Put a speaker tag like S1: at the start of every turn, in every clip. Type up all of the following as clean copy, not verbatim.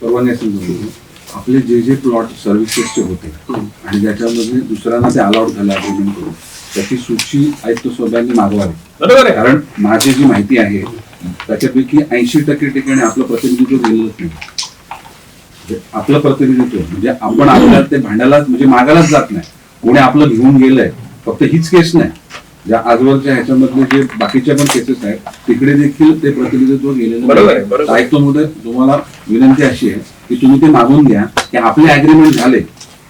S1: सर्वांनी असं बघितलं, आपले जे जे प्लॉट सर्व्हिसेसचे होते आणि ज्याच्यामध्ये दुसऱ्यांना ते अलाउड झाले अग्रीमेंट करून त्याची सूची आयुक्त साहेबांनी मागवावी.
S2: बरोबर आहे.
S1: कारण माझी जी माहिती आहे त्याच्यापैकी 80% ठिकाणी आपलं प्रतिनिधित्व गेलेलंच नाही. म्हणजे आपलं प्रतिनिधित्व म्हणजे आपण आपल्या ते भांड्याला म्हणजे मागायलाच जात नाही. कोणी आपलं घेऊन गेलंय. फक्त हीच केस नाही, ज्या आजवरच्या ह्याच्यामधले जे बाकीच्या पण केसेस आहेत तिकडे देखील ते प्रतिनिधित्व गेलेलं नाही. आयुक्त महोदय, तुम्हाला विनंती अशी आहे की तुम्ही ते मागून घ्या की आपले अग्रीमेंट झाले,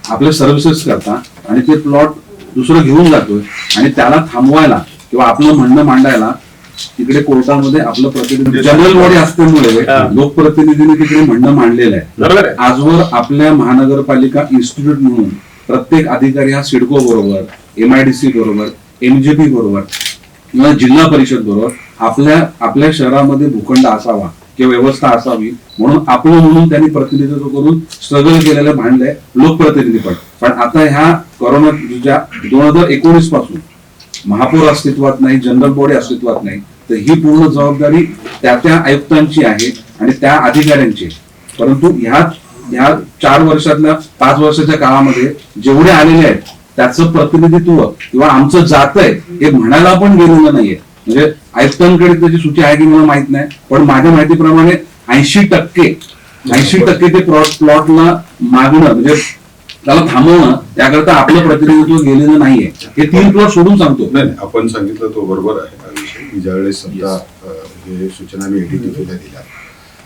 S1: आपले सर्व्हिसेस करता आणि ते प्लॉट दुसरं घेऊन जातोय आणि त्याला थांबवायला किंवा आपलं म्हणणं मांडायला तिकडे कोर्टामध्ये आपलं प्रतिनिधी जनरल बॉडी असल्यामुळे लोकप्रतिनिधीने तिकडे म्हणणं मांडलेलं आहे. आजवर आपल्या महानगरपालिका इन्स्टिट्यूट म्हणून प्रत्येक अधिकारी हा सिडको बरोबर, MIDC बरोबर, MJP बरोबर किंवा जिल्हा परिषद बरोबर आपल्या शहरामध्ये भूखंड असावा किंवा व्यवस्था असावी म्हणून आपलं म्हणून त्यांनी प्रतिनिधित्व करून स्ट्रगल केलेलं भांडलंय लोकप्रतिनिधीपण. पण आता ह्या कोरोनाच्या 2019 पासून महापौर अस्तित्वात नाही, जनरल बॉडी अस्तित्वात नाही, तर ही पूर्ण जबाबदारी त्या आयुक्तांची आहे आणि त्या अधिकाऱ्यांची. परंतु ह्या 4 वर्षातल्या 5 वर्षाच्या काळामध्ये जेवढे आलेले आहेत त्याचं प्रतिनिधित्व किंवा आमचं जात आहे हे म्हणायला पण गेलेलं नाहीये. म्हणजे आयुक्तांकडे त्याची सूची आहे की मला माहित नाही, पण माझ्या माहितीप्रमाणे 80% ते प्लॉटला मागणं म्हणजे त्याला थांबवणं त्याकरता आपलं प्रतिनिधित्व गेलेलं नाहीये. हे 3 प्लॉट सोडून सांगतो.
S3: नाही, आपण सांगितलं तो बरोबर आहे. ज्यावेळेस समजा हे सूचना मी ADTPला दिल्या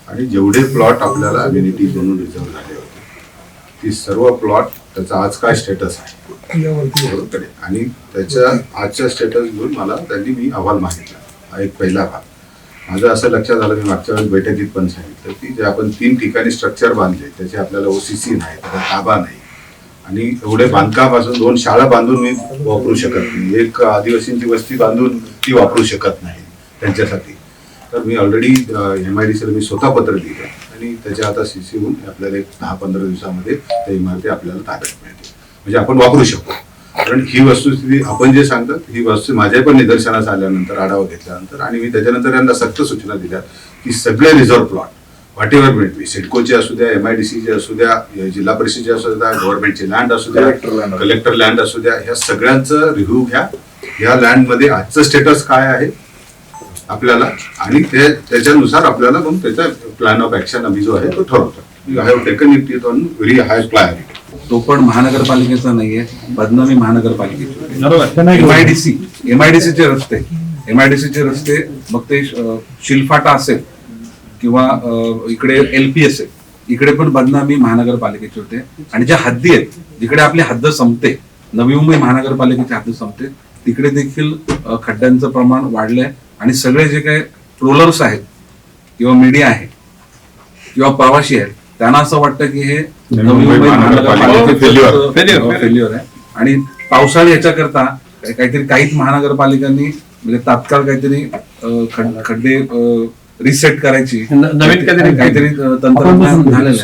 S3: आणि जेवढे प्लॉट आपल्याला अम्युनिटी म्हणून रिझर्व झाले होते ती सर्व प्लॉट त्याचा आज काय स्टेटस आहे आणि त्याच्या आजच्या स्टेटस घेऊन मला मी अहवाल मागितला. हा एक पहिला भाग. माझं असं लक्षात आलं, मी मागच्या वेळेस बैठकीत पण सांगितलं की जे आपण 3 ठिकाणी स्ट्रक्चर बांधले त्याचे आपल्याला OCC नाही, त्याचा ताबा नाही आणि एवढे बांधकामापासून 2 शाळा बांधून मी वापरू शकत नाही, एक आदिवासींची वस्ती बांधून ती वापरू शकत नाही त्यांच्यासाठी. तर मी ऑलरेडी MIDCला मी स्वतः पत्र लिहिलं आणि त्याच्या आता CC होऊन आपल्याला एक 10-15 दिवसामध्ये त्या इमारती आपल्याला ताब्यात मिळतील, म्हणजे आपण वापरू शकतो. कारण ही वस्तुस्थिती आपण जे सांगतात ही वस्तू माझ्या पण निदर्शनास आल्यानंतर, आढावा घेतल्यानंतर आणि मी त्याच्यानंतर यांना सक्त सूचना दिल्या की सगळे रिझर्व्ह प्लॉट व्हॉट एव्हर मिळत मी सिडकोचे असू द्या, MIDCचे असू द्या, जिल्हा परिषदेचे असू द्या, गव्हर्नमेंटचे लँड असू द्या, कलेक्टर लँड असू द्या, ह्या सगळ्यांचं रिव्ह्यू घ्या. या लँड मध्ये आजचं स्टेटस काय आहे आपल्याला आणि त्याच्यानुसार आपल्याला मग त्याचा प्लॅन ऑफ ऍक्शन आम्ही जो आहे तो ठरवतो. I have taken it on very high priority.
S1: तो पण महानगरपालिकेचा नाहीये, बदनामी महानगरपालिकेची. MIDCचे रस्ते मग ते शिलफाटा असेल किंवा इकडे LPS आहे, इकडे पण बदनामी महानगरपालिकेचे होते. आणि ज्या हद्दी आहेत जिकडे आपली हद्द संपते, नवी मुंबई महानगरपालिकेची हद्द संपते, तिकडे देखील खड्ड्यांचं प्रमाण वाढलंय आणि सगळे जे काही ट्रोलर्स आहेत किंवा मीडिया आहे किंवा प्रवासी आहेत त्यांना असं वाटतं की हे नवी मुंबई महानगरपालिकेचे फेल्युअर आहे. आणि पावसाळी याच्याकरता काहीतरी काहीच महानगरपालिकांनी म्हणजे तात्काळ काहीतरी खड्डे रिसेट करायची, नवीन काहीतरी तंत्रज्ञान झालेलं